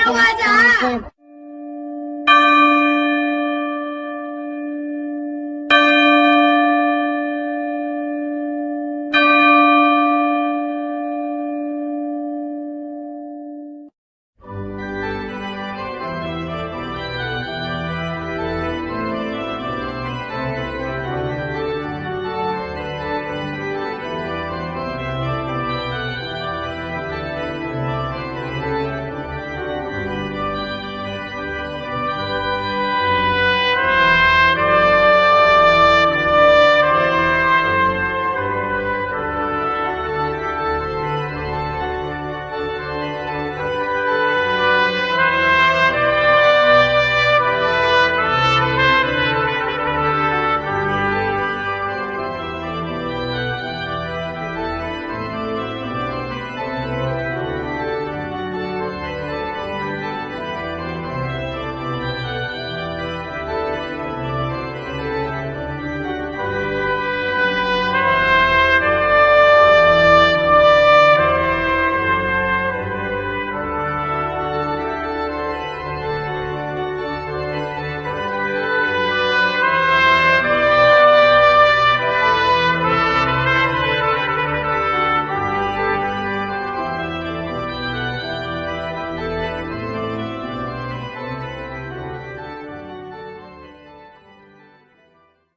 내려가자.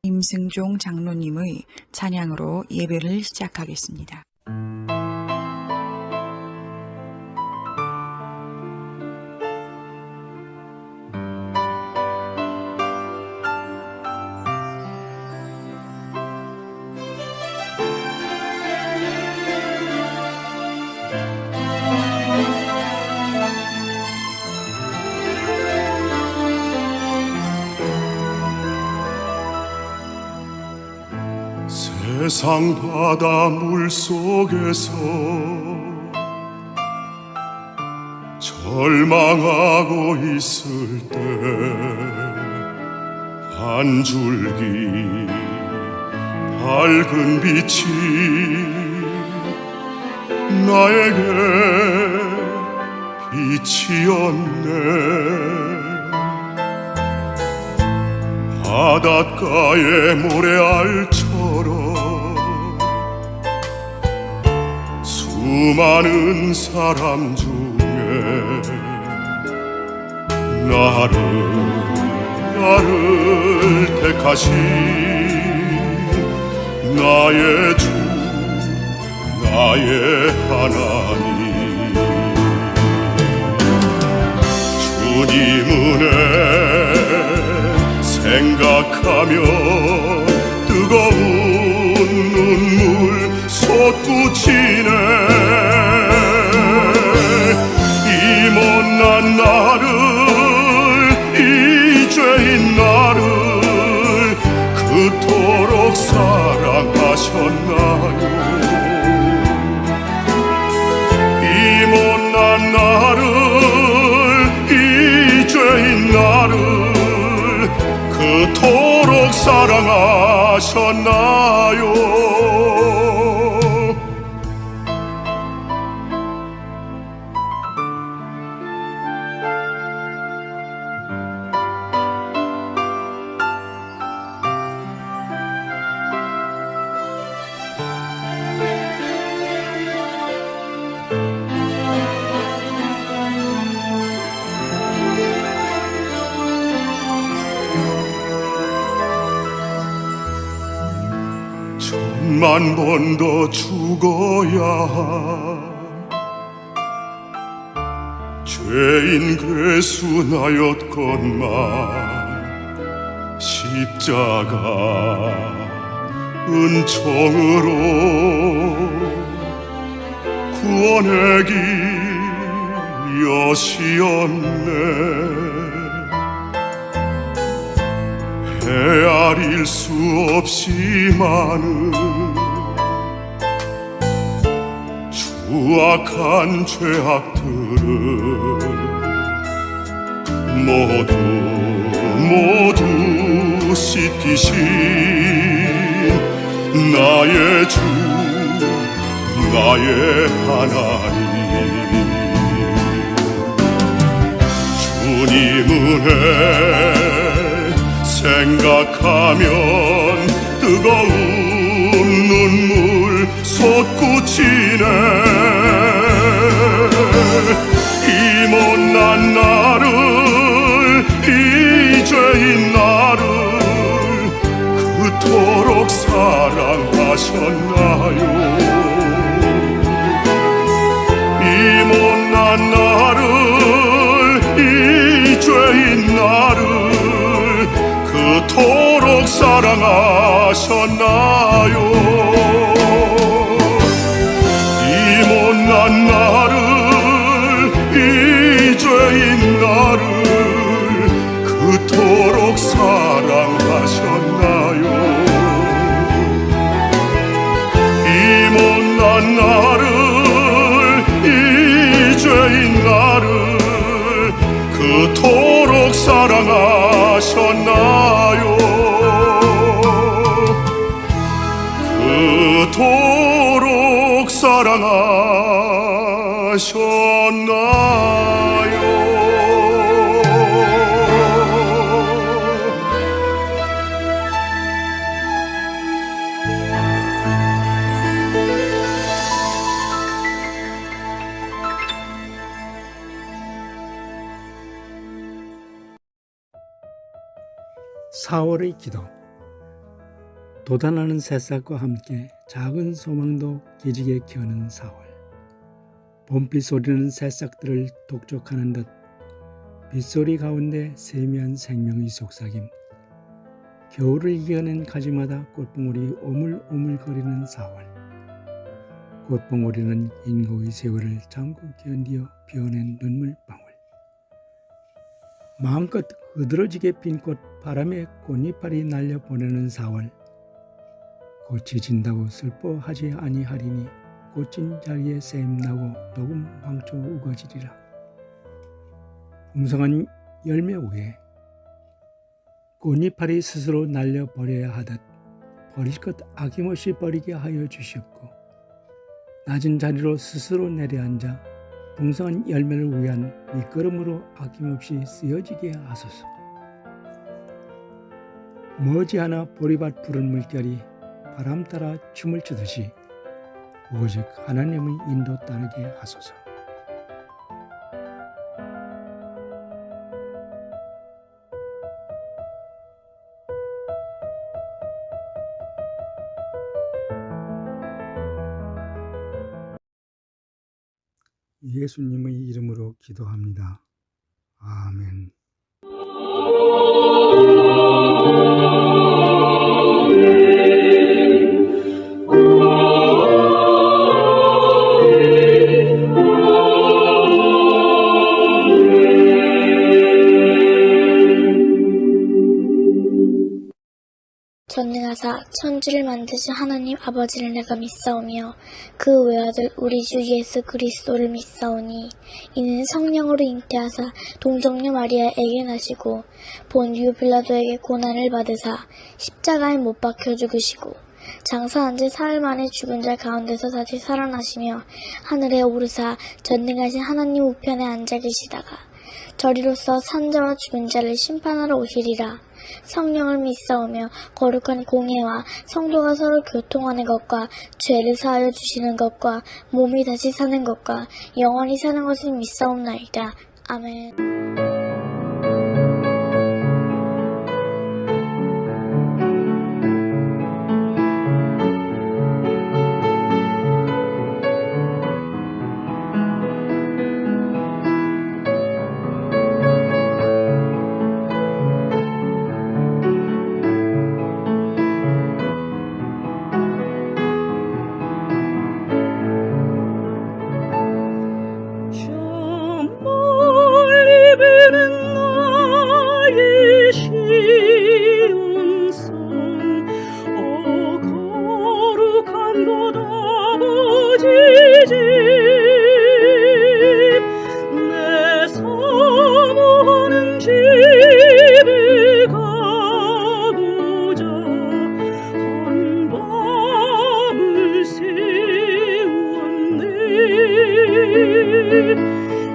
임승종 장로님의 찬양으로 예배를 시작하겠습니다. 세상 바다 물속에서 절망하고 있을 때 한 줄기 밝은 빛이 나에게 빛이었네. 바닷가의 모래알처럼 수많은 사람 중에 나를 택하신 나의 주 나의 하나님 주님 은혜 생각하며 뜨거운 눈물 솟구치네. 이 못난 나를 이 죄인 나를 그토록 사랑하셨나요. 이 못난 나를 이 죄인 나를 그토록 사랑하셨나요. 천만 번 더 죽어야 죄인 괴수나였건만 십자가 은총으로 구원의 길 여시었네. 헤아릴 수 없이 많은 추악한 죄악들을 모두 씻기신 나의 주 나의 하나님 은혜 생각하면 뜨거운 눈물 솟구치네. 이 못난 나를, 이 죄인 나를 그토록 사랑하셨나요? 이 못난 나를, 이 죄인 나를 그토록 사랑하셨나요? 이 못난 나를, 이 죄인 나를 그토록 사랑하셨나요? 이 못난 나를, 이 죄인 나를 그토록 사랑하셨나요? 그토록 사랑하셨나요? 사월의 기도. 돋아나는 새싹과 함께 작은 소망도 기지개 켜는 4월. 봄비 소리는 새싹들을 독촉하는 듯 빗소리 가운데 세미한 생명의 속삭임. 겨울을 이겨낸 가지마다 꽃봉오리 오물오물거리는 4월. 꽃봉오리는 인고의 세월을 참고 견디어 피어낸 눈물방울. 마음껏 흐드러지게 핀 꽃 바람에 꽃이파리 날려보내는 4월. 꽃이 진다고 슬퍼하지 아니하리니 꽃진 자리에 샘나고 녹음 황초 우거지리라. 풍성한 열매 위에 꽃이파리 스스로 날려버려야 하듯 버릴 것 아낌없이 버리게 하여 주시옵고, 낮은 자리로 스스로 내려앉아 풍성한 열매를 위한 밑거름으로 아낌없이 쓰여지게 하소서. 머지않아 보리밭 푸른 물결이 바람 따라 춤을 추듯이 오직 하나님의 인도 따르게 하소서. 예수님의 이름으로 기도합니다. 아멘. 전능하사 천지를 만드신 하나님 아버지를 내가 믿사오며 그 외아들 우리 주 예수 그리스도를 믿사오니 이는 성령으로 잉태하사 동정녀 마리아에게 나시고 본디오 빌라도에게 고난을 받으사 십자가에 못 박혀 죽으시고 장사한 지 사흘 만에 죽은 자 가운데서 다시 살아나시며 하늘에 오르사 전능하신 하나님 우편에 앉아 계시다가 저리로서 산자와 죽은 자를 심판하러 오시리라. 성령을 믿사오며 거룩한 공예와 성도가 서로 교통하는 것과 죄를 사하여 주시는 것과 몸이 다시 사는 것과 영원히 사는 것을 믿사옵나이다. 아멘.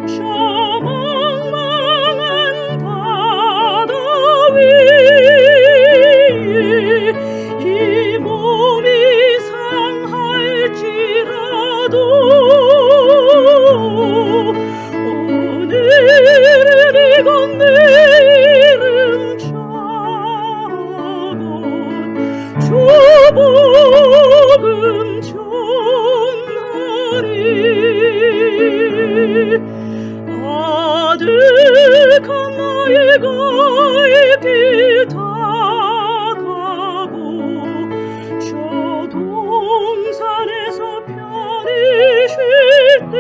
저 망망한 갈길 다가고 저 동산에서 편히 쉴 때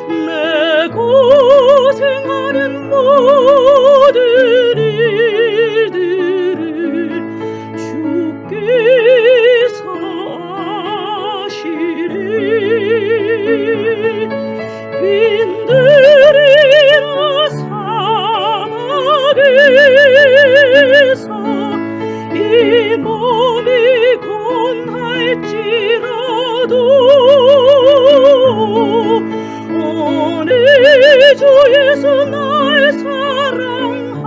내 고생하는 모든 일들을 주께서 아시리 빈들이나 사막에서 이 몸이 곤할지라도 오늘 주 예수 날 사랑하사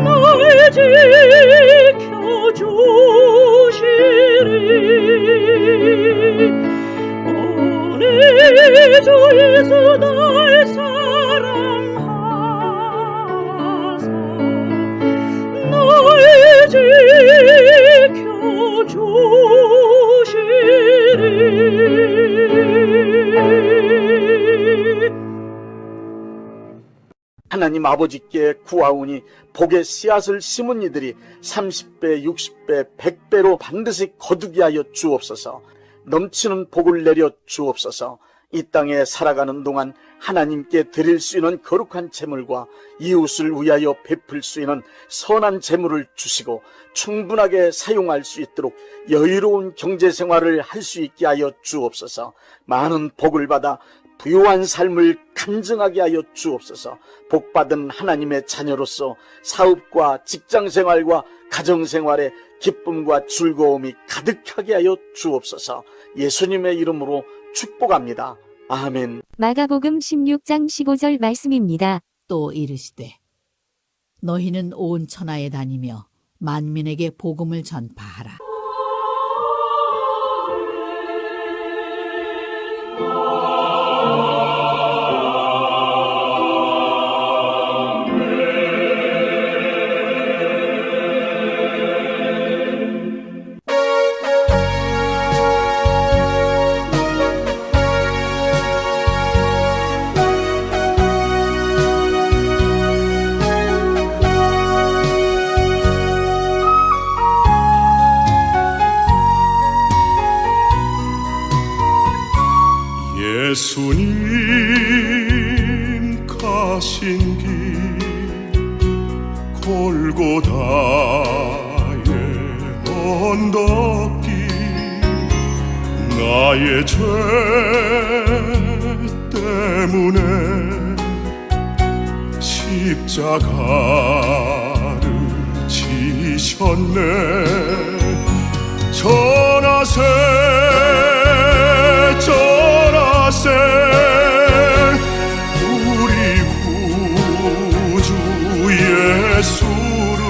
날 지켜주시리 오늘 주 예수 날 사랑하사 날 지켜주시리. 하나님 아버지께 구하오니 복의 씨앗을 심은 이들이 30배, 60배, 100배로 반드시 거두게 하여 주옵소서. 넘치는 복을 내려 주옵소서. 이 땅에 살아가는 동안 하나님께 드릴 수 있는 거룩한 재물과 이웃을 위하여 베풀 수 있는 선한 재물을 주시고 충분하게 사용할 수 있도록 여유로운 경제생활을 할 수 있게 하여 주옵소서. 많은 복을 받아 부유한 삶을 간증하게 하여 주옵소서. 복받은 하나님의 자녀로서 사업과 직장생활과 가정생활에 기쁨과 즐거움이 가득하게 하여 주옵소서. 예수님의 이름으로 축복합니다. 아멘. 마가복음 16장 15절 말씀입니다. 또 이르시되 너희는 온 천하에 다니며 만민에게 복음을 전파하라. 예수님 가신 길 골고다의 언덕길 나의 죄 때문에 십자가를 지셨네. 전하세 전하세 우리 구주 예수를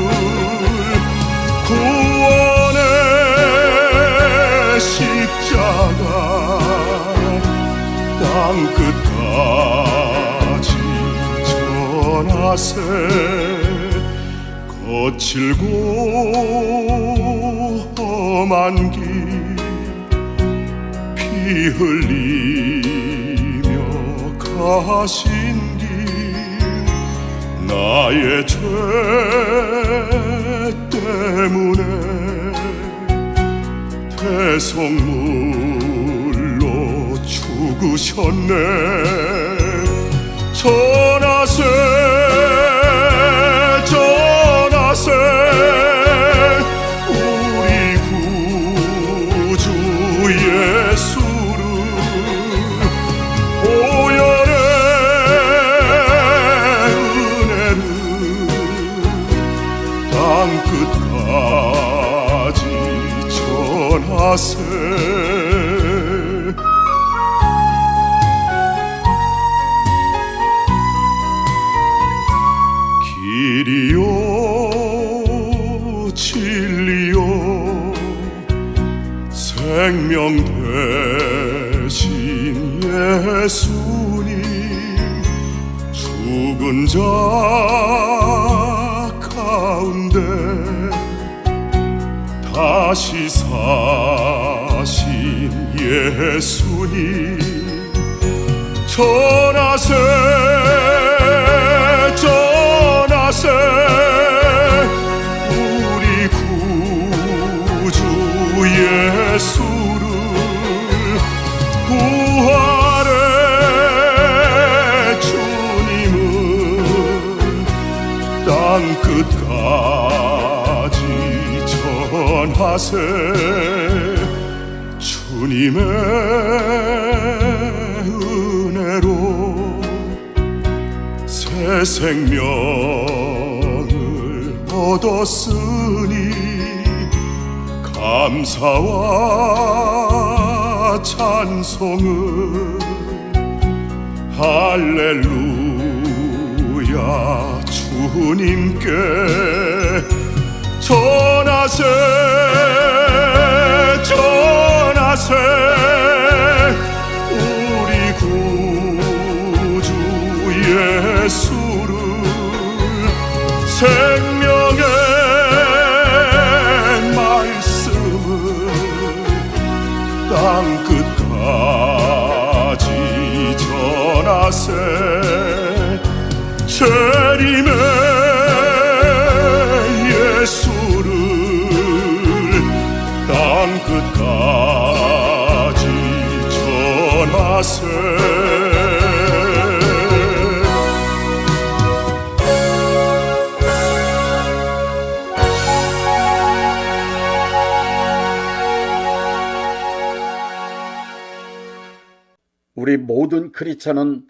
구원의 십자가 땅끝까지 전하세. 거칠고 험한 길 피 흘리며 가신 길 나의 죄 때문에 대속물로 죽으셨네. 전하세 전하세 우리 구주 예수를 보혈의 은혜를 땅끝까지 전하세. 길이요 진리요 생명 되신 예수님 죽은 자 가운데 다시 사신 예수님 전하세 전하세 우리 구주 예수를 부활의 주님은 땅끝까지 전하세 주님의 은혜로 새 생명을 얻었으니 감사와 찬송을 할렐루야 주님께 전하세 전하세 우리 구주 예수를 생명의 말씀을 땅끝까지 전하세 재림의 예수를 땅끝까지 전하세 우리 모든 크리스찬은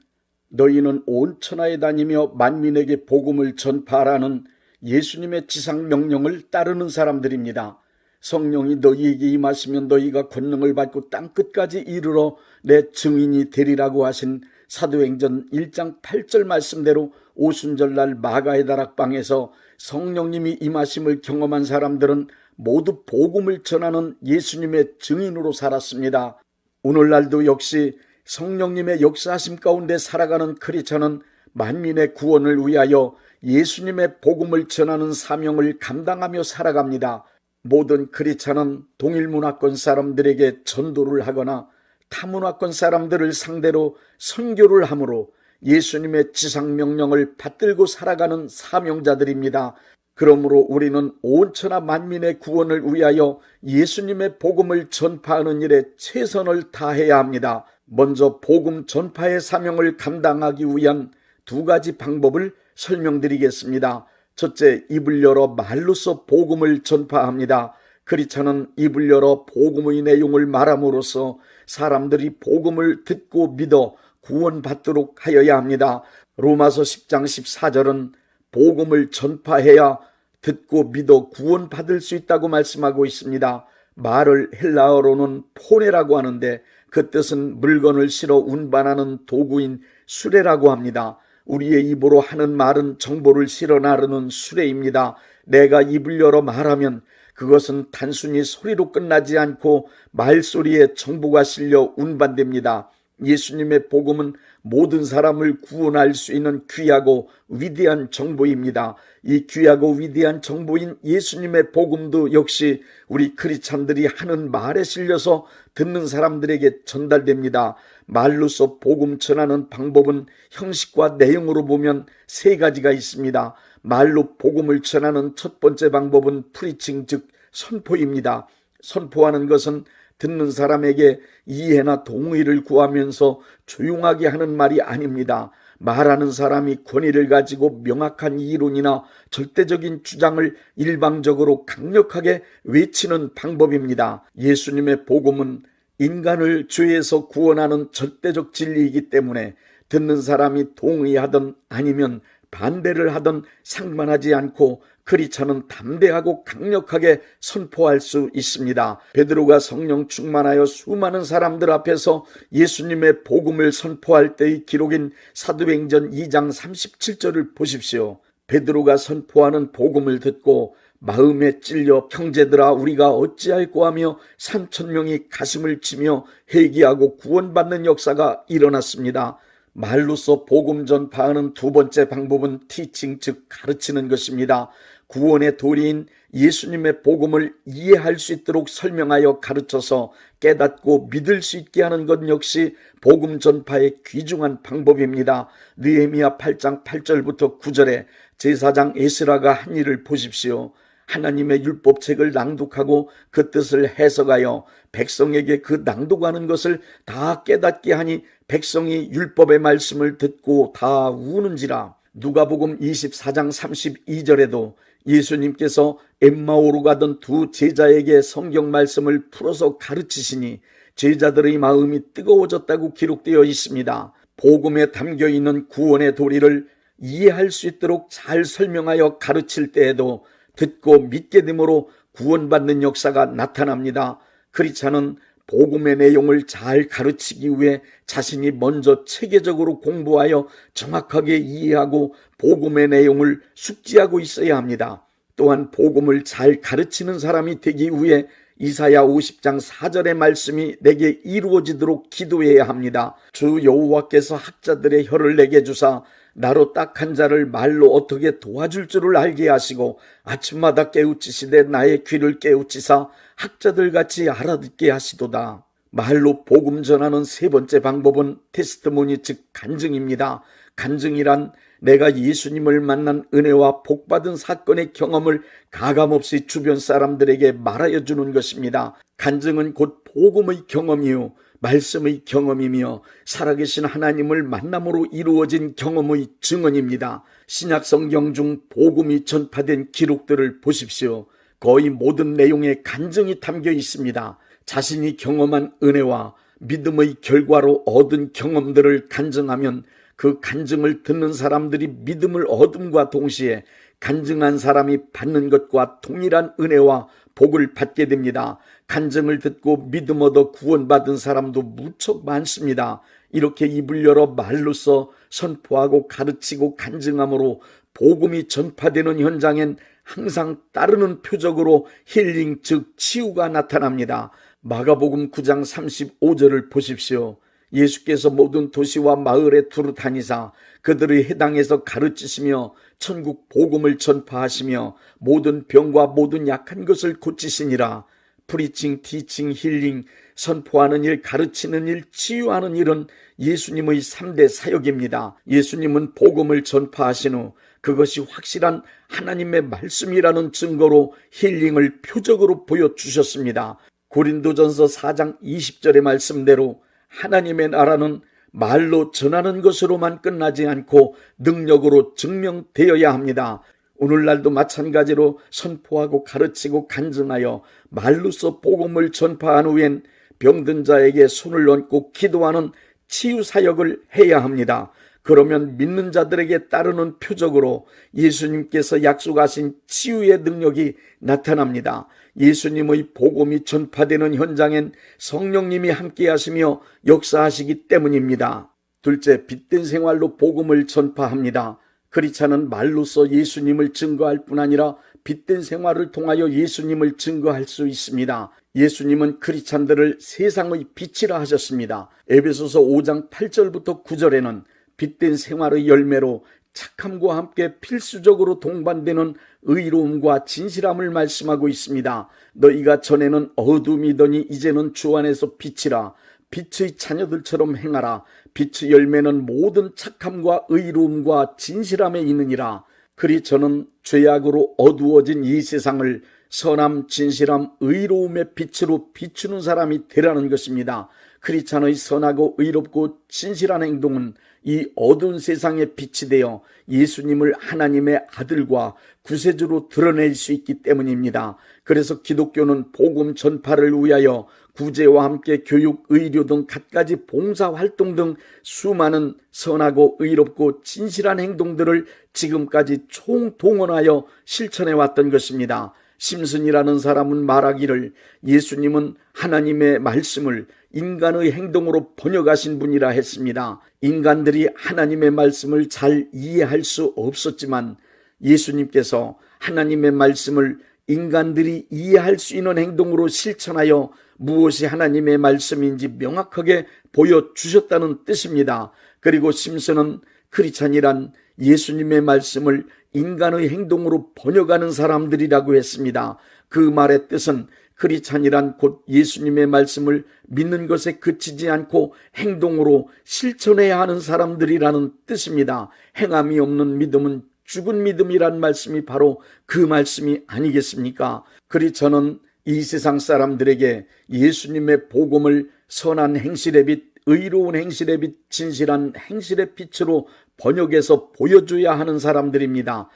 너희는 온 천하에 다니며 만민에게 복음을 전파하라는 예수님의 지상 명령을 따르는 사람들입니다. 성령이 너희에게 임하시면 너희가 권능을 받고 땅끝까지 이르러 내 증인이 되리라고 하신 사도행전 1장 8절 말씀대로 오순절날 마가의 다락방에서 성령님이 임하심을 경험한 사람들은 모두 복음을 전하는 예수님의 증인으로 살았습니다. 오늘날도 역시 성령님의 역사하심 가운데 살아가는 크리스천은 만민의 구원을 위하여 예수님의 복음을 전하는 사명을 감당하며 살아갑니다. 모든 크리스천은 동일 문화권 사람들에게 전도를 하거나 타문화권 사람들을 상대로 선교를 하므로 예수님의 지상 명령을 받들고 살아가는 사명자들입니다. 그러므로 우리는 온 천하 만민의 구원을 위하여 예수님의 복음을 전파하는 일에 최선을 다해야 합니다. 먼저 복음 전파의 사명을 감당하기 위한 두 가지 방법을 설명드리겠습니다. 첫째, 입을 열어 말로써 복음을 전파합니다. 크리스천은 입을 열어 복음의 내용을 말함으로써 사람들이 복음을 듣고 믿어 구원받도록 하여야 합니다. 로마서 10장 14절은 복음을 전파해야 듣고 믿어 구원받을 수 있다고 말씀하고 있습니다. 말을 헬라어로는 포네라고 하는데 그 뜻은 물건을 실어 운반하는 도구인 수레라고 합니다. 우리의 입으로 하는 말은 정보를 실어 나르는 수레입니다. 내가 입을 열어 말하면 그것은 단순히 소리로 끝나지 않고 말소리에 정보가 실려 운반됩니다. 예수님의 복음은 모든 사람을 구원할 수 있는 귀하고 위대한 정보입니다. 이 귀하고 위대한 정보인 예수님의 복음도 역시 우리 크리스찬들이 하는 말에 실려서 듣는 사람들에게 전달됩니다. 말로써 복음 전하는 방법은 형식과 내용으로 보면 세 가지가 있습니다. 말로 복음을 전하는 첫 번째 방법은 프리칭, 즉 선포입니다. 선포하는 것은 듣는 사람에게 이해나 동의를 구하면서 조용하게 하는 말이 아닙니다. 말하는 사람이 권위를 가지고 명확한 이론이나 절대적인 주장을 일방적으로 강력하게 외치는 방법입니다. 예수님의 복음은 인간을 죄에서 구원하는 절대적 진리이기 때문에 듣는 사람이 동의하든 아니면 반대를 하든 상관하지 않고 크리스천은 담대하고 강력하게 선포할 수 있습니다. 베드로가 성령 충만하여 수많은 사람들 앞에서 예수님의 복음을 선포할 때의 기록인 사도행전 2장 37절을 보십시오. 베드로가 선포하는 복음을 듣고 마음에 찔려 형제들아 우리가 어찌할꼬 하며 3,000명이 가슴을 치며 회개하고 구원받는 역사가 일어났습니다. 말로써 복음 전파하는 두 번째 방법은 티칭, 즉 가르치는 것입니다. 구원의 도리인 예수님의 복음을 이해할 수 있도록 설명하여 가르쳐서 깨닫고 믿을 수 있게 하는 것 역시 복음 전파의 귀중한 방법입니다. 느헤미야 8장 8절부터 9절에 제사장 에스라가 한 일을 보십시오. 하나님의 율법책을 낭독하고 그 뜻을 해석하여 백성에게 그 낭독하는 것을 다 깨닫게 하니 백성이 율법의 말씀을 듣고 다 우는지라. 누가복음 24장 32절에도 예수님께서 엠마오로 가던 두 제자에게 성경 말씀을 풀어서 가르치시니 제자들의 마음이 뜨거워졌다고 기록되어 있습니다. 복음에 담겨있는 구원의 도리를 이해할 수 있도록 잘 설명하여 가르칠 때에도 듣고 믿게 됨으로 구원받는 역사가 나타납니다. 크리스찬은 복음의 내용을 잘 가르치기 위해 자신이 먼저 체계적으로 공부하여 정확하게 이해하고 복음의 내용을 숙지하고 있어야 합니다. 또한 복음을 잘 가르치는 사람이 되기 위해 이사야 50장 4절의 말씀이 내게 이루어지도록 기도해야 합니다. 주 여호와께서 학자들의 혀를 내게 주사 나로 딱한 자를 말로 어떻게 도와줄 줄을 알게 하시고 아침마다 깨우치시되 나의 귀를 깨우치사 학자들같이 알아듣게 하시도다. 말로 복음 전하는 세 번째 방법은 테스트모니, 즉 간증입니다. 간증이란 내가 예수님을 만난 은혜와 복받은 사건의 경험을 가감없이 주변 사람들에게 말하여 주는 것입니다. 간증은 곧 복음의 경험이요 말씀의 경험이며 살아계신 하나님을 만남으로 이루어진 경험의 증언입니다. 신약 성경 중 복음이 전파된 기록들을 보십시오. 거의 모든 내용에 간증이 담겨 있습니다. 자신이 경험한 은혜와 믿음의 결과로 얻은 경험들을 간증하면 그 간증을 듣는 사람들이 믿음을 얻음과 동시에 간증한 사람이 받는 것과 동일한 은혜와 복을 받게 됩니다. 간증을 듣고 믿음 얻어 구원받은 사람도 무척 많습니다. 이렇게 입을 열어 말로써 선포하고 가르치고 간증함으로 복음이 전파되는 현장엔 항상 따르는 표적으로 힐링, 즉 치유가 나타납니다. 마가복음 9장 35절을 보십시오. 예수께서 모든 도시와 마을에 두루 다니사 그들의 해당에서 가르치시며 천국 복음을 전파하시며 모든 병과 모든 약한 것을 고치시니라. 프리칭, 티칭, 힐링, 선포하는 일, 가르치는 일, 치유하는 일은 예수님의 3대 사역입니다. 예수님은 복음을 전파하신 후 그것이 확실한 하나님의 말씀이라는 증거로 힐링을 표적으로 보여주셨습니다. 고린도전서 4장 20절의 말씀대로 하나님의 나라는 말로 전하는 것으로만 끝나지 않고 능력으로 증명되어야 합니다. 오늘날도 마찬가지로 선포하고 가르치고 간증하여 말로써 복음을 전파한 후엔 병든 자에게 손을 얹고 기도하는 치유 사역을 해야 합니다. 그러면 믿는 자들에게 따르는 표적으로 예수님께서 약속하신 치유의 능력이 나타납니다. 예수님의 복음이 전파되는 현장엔 성령님이 함께 하시며 역사하시기 때문입니다. 둘째, 빛된 생활로 복음을 전파합니다. 크리스찬은 말로써 예수님을 증거할 뿐 아니라 빛된 생활을 통하여 예수님을 증거할 수 있습니다. 예수님은 크리스찬들을 세상의 빛이라 하셨습니다. 에베소서 5장 8절부터 9절에는 빛된 생활의 열매로 착함과 함께 필수적으로 동반되는 의로움과 진실함을 말씀하고 있습니다. 너희가 전에는 어둠이더니 이제는 주 안에서 빛이라. 빛의 자녀들처럼 행하라. 빛의 열매는 모든 착함과 의로움과 진실함에 있느니라. 그리 저는 죄악으로 어두워진 이 세상을 선함, 진실함, 의로움의 빛으로 비추는 사람이 되라는 것입니다. 크리스찬의 선하고 의롭고 진실한 행동은 이 어두운 세상의 빛이 되어 예수님을 하나님의 아들과 구세주로 드러낼 수 있기 때문입니다. 그래서 기독교는 복음 전파를 위하여 구제와 함께 교육, 의료 등 갖가지 봉사활동 등 수많은 선하고 의롭고 진실한 행동들을 지금까지 총동원하여 실천해왔던 것입니다. 심슨이라는 사람은 말하기를 예수님은 하나님의 말씀을 인간의 행동으로 번역하신 분이라 했습니다. 인간들이 하나님의 말씀을 잘 이해할 수 없었지만 예수님께서 하나님의 말씀을 인간들이 이해할 수 있는 행동으로 실천하여 무엇이 하나님의 말씀인지 명확하게 보여주셨다는 뜻입니다. 그리고 심슨은 크리스찬이란 예수님의 말씀을 인간의 행동으로 번역하는 사람들이라고 했습니다. 그 말의 뜻은 크리스찬이란 곧 예수님의 말씀을 믿는 것에 그치지 않고 행동으로 실천해야 하는 사람들이라는 뜻입니다. 행함이 없는 믿음은 죽은 믿음이란 말씀이 바로 그 말씀이 아니겠습니까? 크리스찬은 이 세상 사람들에게 예수님의 복음을 선한 행실의 빛, 의로운 행실의 빛, 진실한 행실의 빛으로 번역해서 보여줘야 하는 사람들입니다.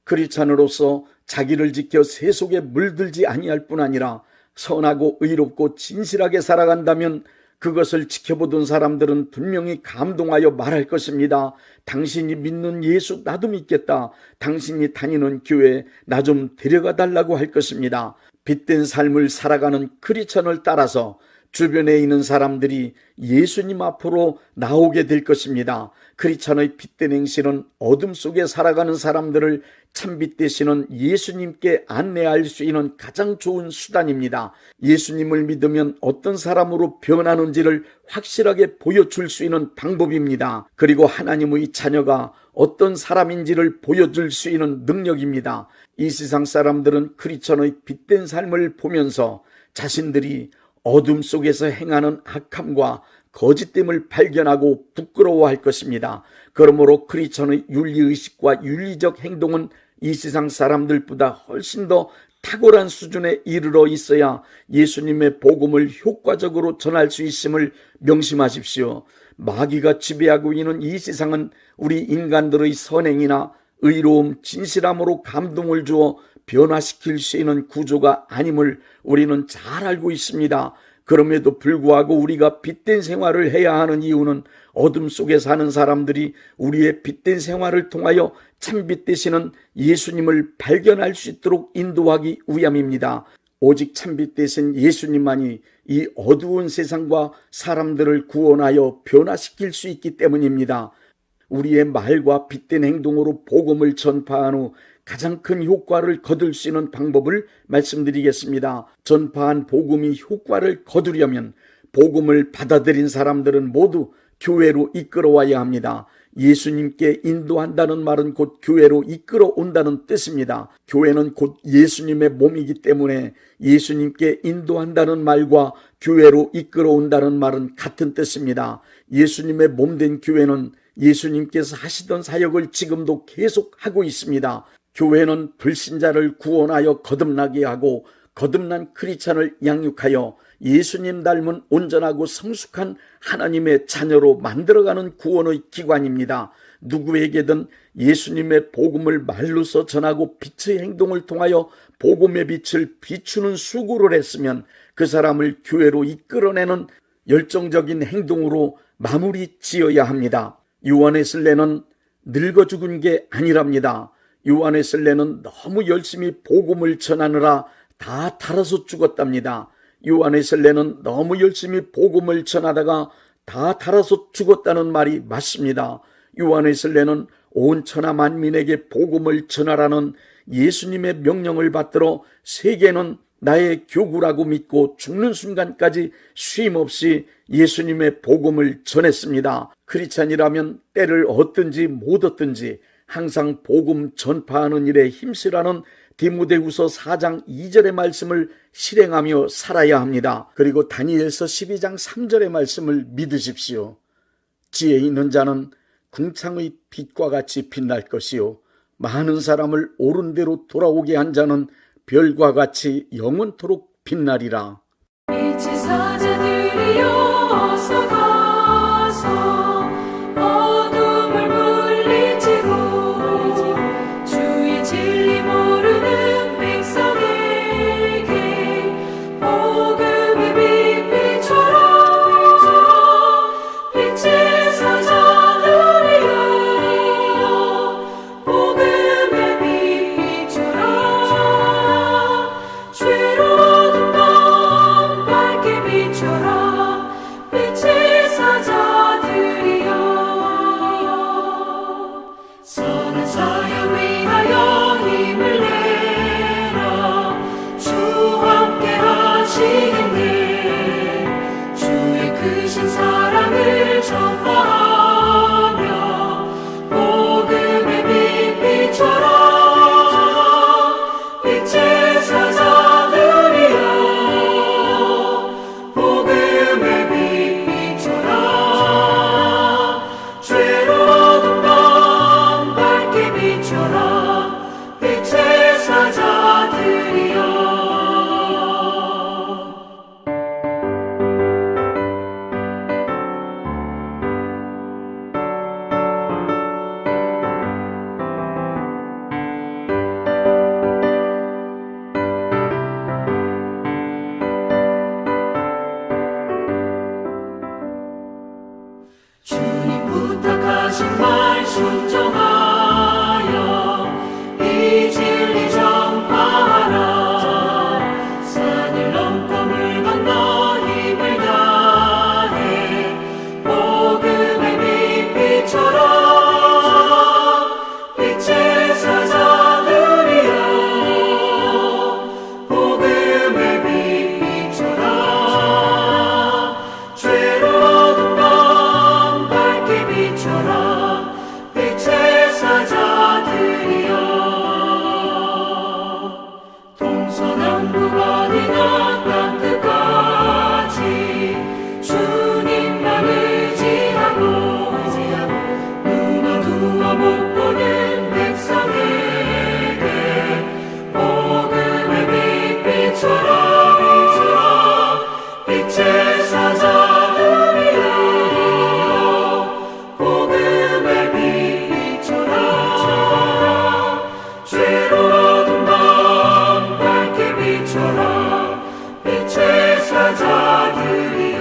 크리스찬으로서 자기를 지켜 세속에 물들지 아니할 뿐 아니라 선하고 의롭고 진실하게 살아간다면 그것을 지켜보던 사람들은 분명히 감동하여 말할 것입니다. 당신이 믿는 예수 나도 믿겠다. 당신이 다니는 교회 나 좀 데려가 달라고 할 것입니다. 빛된 삶을 살아가는 크리스찬을 따라서 주변에 있는 사람들이 예수님 앞으로 나오게 될 것입니다. 크리스찬의 빛된 행실은 어둠 속에 살아가는 사람들을 참빛 되시는 예수님께 안내할 수 있는 가장 좋은 수단입니다. 예수님을 믿으면 어떤 사람으로 변하는지를 확실하게 보여줄 수 있는 방법입니다. 그리고 하나님의 자녀가 어떤 사람인지를 보여줄 수 있는 능력입니다. 이 세상 사람들은 크리스찬의 빛된 삶을 보면서 자신들이 어둠 속에서 행하는 악함과 거짓됨을 발견하고 부끄러워할 것입니다. 그러므로 크리스찬의 윤리의식과 윤리적 행동은 이 세상 사람들보다 훨씬 더 탁월한 수준에 이르러 있어야 예수님의 복음을 효과적으로 전할 수 있음을 명심하십시오. 마귀가 지배하고 있는 이 세상은 우리 인간들의 선행이나 의로움, 진실함으로 감동을 주어 변화시킬 수 있는 구조가 아님을 우리는 잘 알고 있습니다. 그럼에도 불구하고 우리가 빛된 생활을 해야 하는 이유는 어둠 속에 사는 사람들이 우리의 빛된 생활을 통하여 참빛 되시는 예수님을 발견할 수 있도록 인도하기 위함입니다. 오직 참빛 되신 예수님만이 이 어두운 세상과 사람들을 구원하여 변화시킬 수 있기 때문입니다. 우리의 말과 빛된 행동으로 복음을 전파한 후 가장 큰 효과를 거둘 수 있는 방법을 말씀드리겠습니다. 전파한 복음이 효과를 거두려면 복음을 받아들인 사람들은 모두 교회로 이끌어와야 합니다. 예수님께 인도한다는 말은 곧 교회로 이끌어온다는 뜻입니다. 교회는 곧 예수님의 몸이기 때문에 예수님께 인도한다는 말과 교회로 이끌어온다는 말은 같은 뜻입니다. 예수님의 몸된 교회는 예수님께서 하시던 사역을 지금도 계속하고 있습니다. 교회는 불신자를 구원하여 거듭나게 하고 거듭난 크리스찬을 양육하여 예수님 닮은 온전하고 성숙한 하나님의 자녀로 만들어가는 구원의 기관입니다. 누구에게든 예수님의 복음을 말로서 전하고 빛의 행동을 통하여 복음의 빛을 비추는 수고를 했으면 그 사람을 교회로 이끌어내는 열정적인 행동으로 마무리 지어야 합니다. 요한의 설레는 늙어 죽은 게 아니랍니다. 요한의 설레는 너무 열심히 복음을 전하느라 다 달아서 죽었답니다. 요한의 설레는 너무 열심히 복음을 전하다가 다 달아서 죽었다는 말이 맞습니다. 요한의 설레는 온 천하 만민에게 복음을 전하라는 예수님의 명령을 받들어 세계는 나의 교구라고 믿고 죽는 순간까지 쉼없이 예수님의 복음을 전했습니다. 크리스찬이라면 때를 얻든지 못 얻든지 항상 복음 전파하는 일에 힘쓰라는 디모데후서 4장 2절의 말씀을 실행하며 살아야 합니다. 그리고 다니엘서 12장 3절의 말씀을 믿으십시오. 지혜 있는 자는 궁창의 빛과 같이 빛날 것이요 많은 사람을 옳은 대로 돌아오게 한 자는 별과 같이 영원토록 빛나리라. 빛의 사자들이여 어서 가서 어둠을 물리치고 주의 진리 모르는 백성에게 복음의 빛 비춰라. 빛의 사자들이여 복음의 빛 비춰라. 죄로운 밤 밝게 비춰라. 빛의 주님 부탁하신 말 순종하여 이 진리 전파하라. 산을 넘고 물 건너 힘을 다해 복음의 빛비춰라. 빛의 사자들이여 복음의 빛비춰라. 죄로 어두운 밤 밝게 비춰라. 빛의 사자들이여 동서남북 어디나 땅끝까지 주님만 의지하고 눈 어두워 못 보는 백성에게 복음의 빛 비춰라. 빛의 사자들이여 복음의 빛 비춰라. 죄로 어두운 밤 밝게 비춰라. 빛의 사자들이여.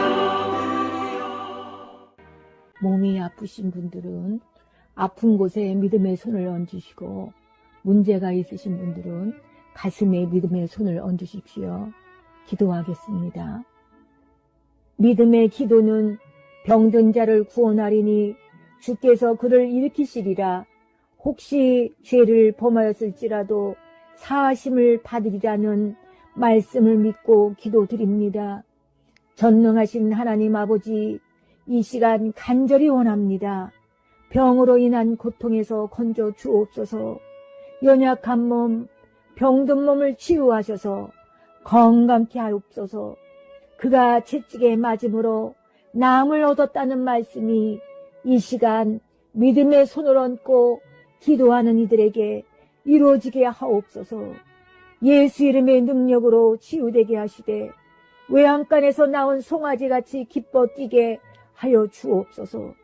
몸이 아프신 분들은 아픈 곳에 믿음의 손을 얹으시고, 문제가 있으신 분들은 가슴에 믿음의 손을 얹으십시오. 기도하겠습니다. 믿음의 기도는 병든 자를 구원하리니 주께서 그를 일으키시리라. 혹시 죄를 범하였을지라도 사하심을 받으리라는 말씀을 믿고 기도드립니다. 전능하신 하나님 아버지, 이 시간 간절히 원합니다. 병으로 인한 고통에서 건져 주옵소서. 연약한 몸, 병든 몸을 치유하셔서 건강케 하옵소서. 그가 채찍에 맞음으로 나음을 얻었다는 말씀이 이 시간 믿음의 손을 얹고 기도하는 이들에게 이루어지게 하옵소서. 예수 이름의 능력으로 치유되게 하시되 외양간에서 나온 송아지같이 기뻐 뛰게 하여 주옵소서.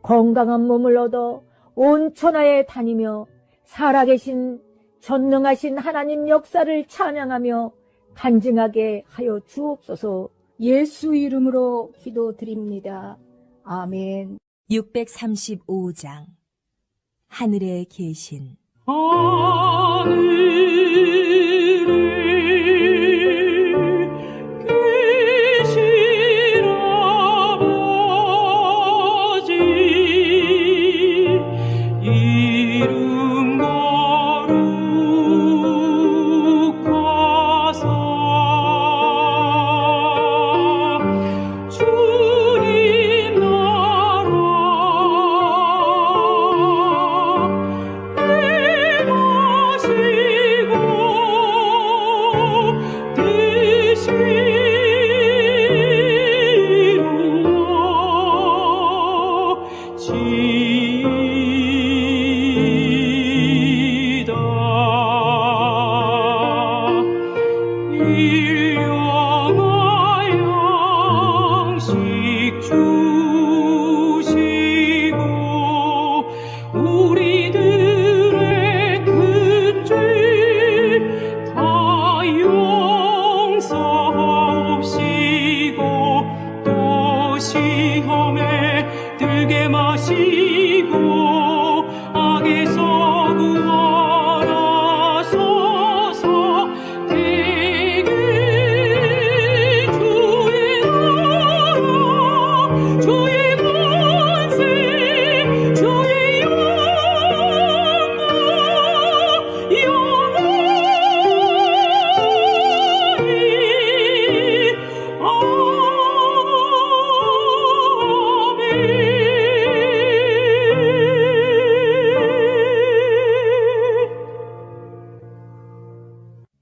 건강한 몸을 얻어 온 천하에 다니며 살아계신 전능하신 하나님 역사를 찬양하며 간증하게 하여 주옵소서. 예수 이름으로 기도드립니다. 아멘. 635장 하늘에 계신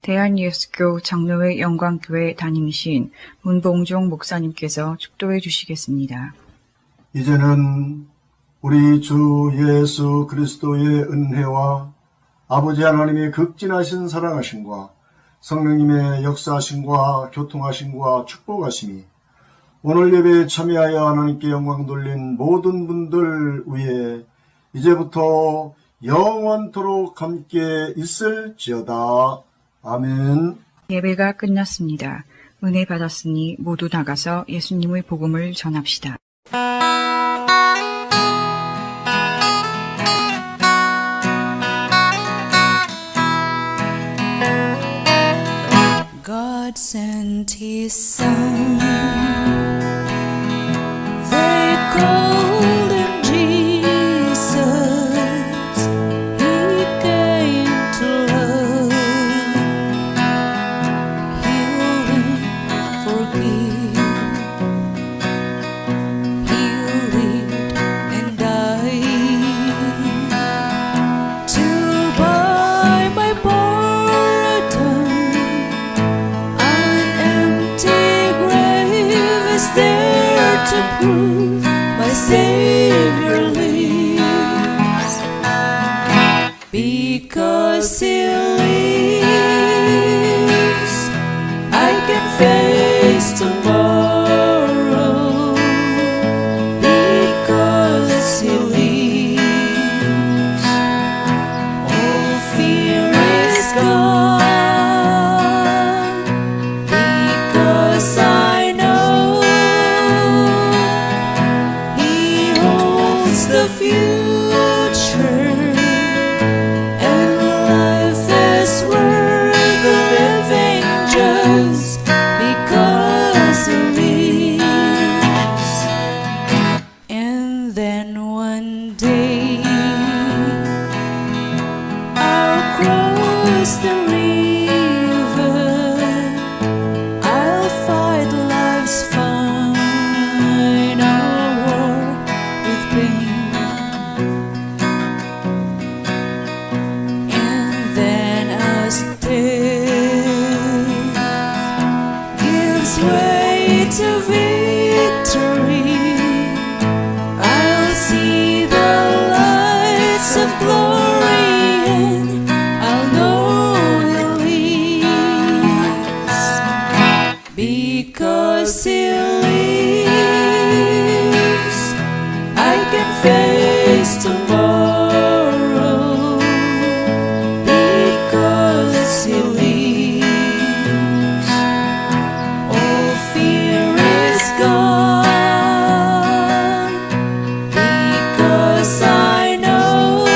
대한예수교 장로회 영광교회 담임이신 문봉종 목사님께서 축도해 주시겠습니다. 이제는 우리 주 예수 그리스도의 은혜와 아버지 하나님의 극진하신 사랑하심과 성령님의 역사하심과 교통하심과 축복하심이 오늘 예배에 참여하여 하나님께 영광 돌린 모든 분들 위에 이제부터 영원토록 함께 있을지어다. 아멘. 예배가 끝났습니다. 은혜 받았으니 모두 나가서 예수님의 복음을 전합시다. God sent His Son. They called Him Jesus. He came to love, heal and forgive. He lived and died to buy my pardon. An empty grave is there to prove my Savior lives. Because He lives, I can face tomorrow. Because He lives, all fear is gone. Because I know He holds the future, and life is worth living just because He lives. And then one day I'll cross the river, I'll fight life's final war with pain. And then as death gives way to victory, I'll see the lights of glory, and I'll know He lives. Because He lives, I can face tomorrow. Because He lives, all fear is gone. Because I know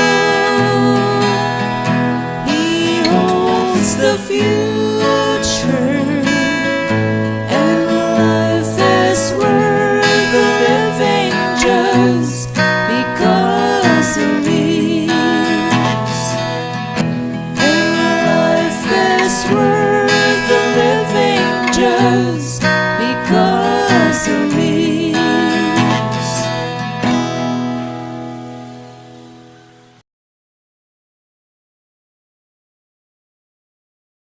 He holds the future, and life is worth living just because He lives. And life is worth living just because He lives.